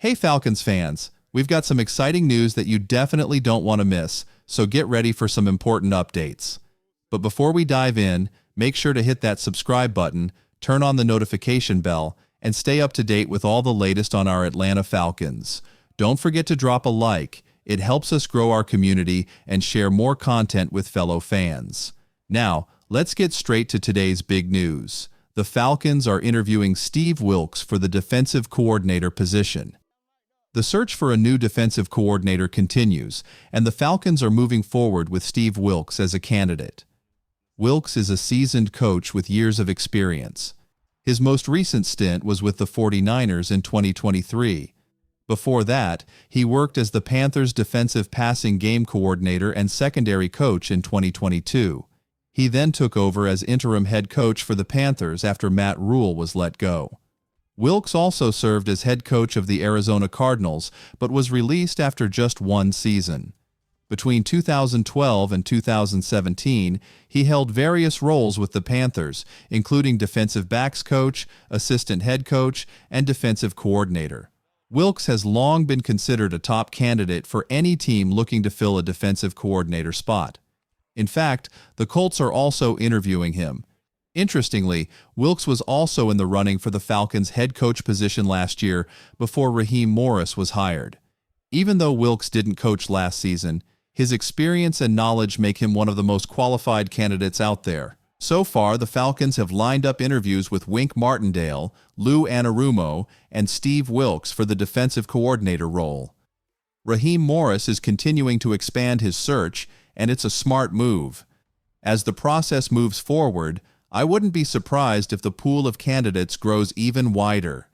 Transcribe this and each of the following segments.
Hey Falcons fans, we've got some exciting news that you definitely don't want to miss, so get ready for some important updates. But before we dive in, make sure to hit that subscribe button, turn on the notification bell, and stay up to date with all the latest on our Atlanta Falcons. Don't forget to drop a like. It helps us grow our community and share more content with fellow fans. Now, let's get straight to today's big news. The Falcons are interviewing Steve Wilks for the defensive coordinator position. The search for a new defensive coordinator continues, and the Falcons are moving forward with Steve Wilks as a candidate. Wilks is a seasoned coach with years of experience. His most recent stint was with the 49ers in 2023. Before that, he worked as the Panthers' defensive passing game coordinator and secondary coach in 2022. He then took over as interim head coach for the Panthers after Matt Rule was let go. Wilks also served as head coach of the Arizona Cardinals, but was released after just one season. Between 2012 and 2017, he held various roles with the Panthers, including defensive backs coach, assistant head coach, and defensive coordinator. Wilks has long been considered a top candidate for any team looking to fill a defensive coordinator spot. In fact, the Colts are also interviewing him. Interestingly, Wilks was also in the running for the Falcons' head coach position last year before Raheem Morris was hired. Even though Wilks didn't coach last season, his experience and knowledge make him one of the most qualified candidates out there. So far, the Falcons have lined up interviews with Wink Martindale, Lou Anarumo, and Steve Wilks for the defensive coordinator role. Raheem Morris is continuing to expand his search, and it's a smart move. As the process moves forward, I wouldn't be surprised if the pool of candidates grows even wider.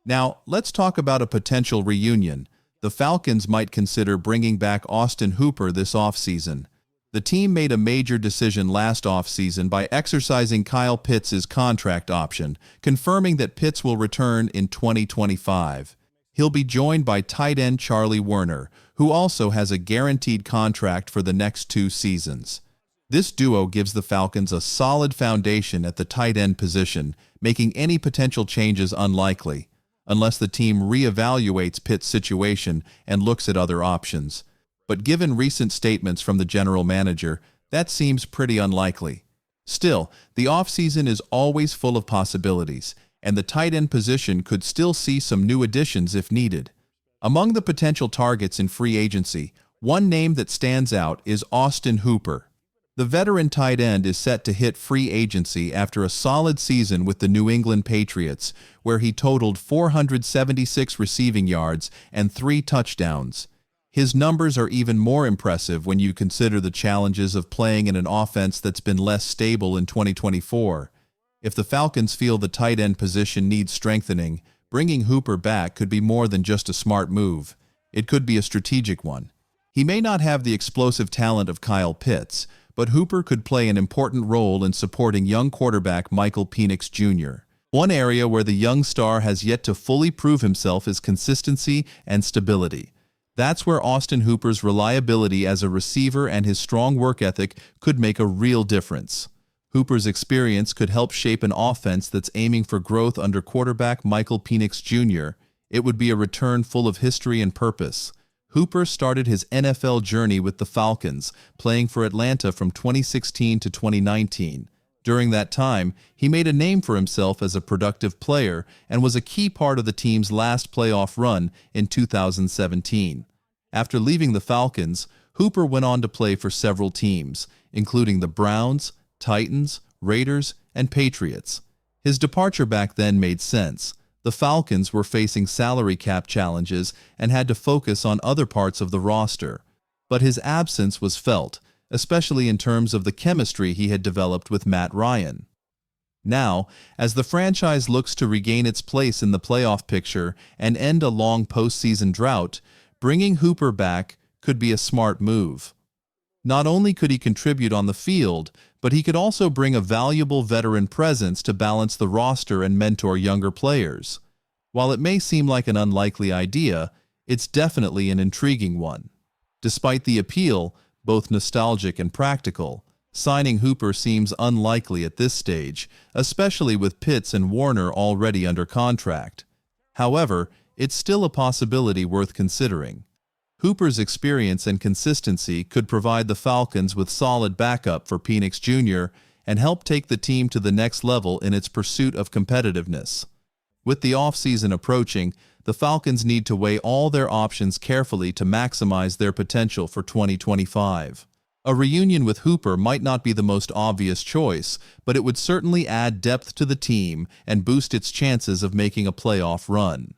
Now, let's talk about a potential reunion. The Falcons might consider bringing back Austin Hooper this offseason. The team made a major decision last offseason by exercising Kyle Pitts' contract option, confirming that Pitts will return in 2025. He'll be joined by tight end Charlie Werner, who also has a guaranteed contract for the next 2 seasons. This duo gives the Falcons a solid foundation at the tight end position, making any potential changes unlikely, unless the team reevaluates Pitt's situation and looks at other options. But given recent statements from the general manager, that seems pretty unlikely. Still, the offseason is always full of possibilities, and the tight end position could still see some new additions if needed. Among the potential targets in free agency, one name that stands out is Austin Hooper. The veteran tight end is set to hit free agency after a solid season with the New England Patriots, where he totaled 476 receiving yards and 3 touchdowns. His numbers are even more impressive when you consider the challenges of playing in an offense that's been less stable in 2024. If the Falcons feel the tight end position needs strengthening, bringing Hooper back could be more than just a smart move. It could be a strategic one. He may not have the explosive talent of Kyle Pitts, but Hooper could play an important role in supporting young quarterback Michael Penix Jr. One area where the young star has yet to fully prove himself is consistency and stability. That's where Austin Hooper's reliability as a receiver and his strong work ethic could make a real difference. Hooper's experience could help shape an offense that's aiming for growth under quarterback Michael Penix Jr. It would be a return full of history and purpose. Hooper started his NFL journey with the Falcons, playing for Atlanta from 2016 to 2019. During that time, he made a name for himself as a productive player and was a key part of the team's last playoff run in 2017. After leaving the Falcons, Hooper went on to play for several teams, including the Browns, Titans, Raiders, and Patriots. His departure back then made sense. The Falcons were facing salary cap challenges and had to focus on other parts of the roster. But his absence was felt, especially in terms of the chemistry he had developed with Matt Ryan. Now, as the franchise looks to regain its place in the playoff picture and end a long postseason drought, bringing Hooper back could be a smart move. Not only could he contribute on the field, but he could also bring a valuable veteran presence to balance the roster and mentor younger players. While it may seem like an unlikely idea, it's definitely an intriguing one. Despite the appeal, both nostalgic and practical, signing Hooper seems unlikely at this stage, especially with Pitts and Warner already under contract. However, it's still a possibility worth considering. Hooper's experience and consistency could provide the Falcons with solid backup for Penix Jr. and help take the team to the next level in its pursuit of competitiveness. With the offseason approaching, the Falcons need to weigh all their options carefully to maximize their potential for 2025. A reunion with Hooper might not be the most obvious choice, but it would certainly add depth to the team and boost its chances of making a playoff run.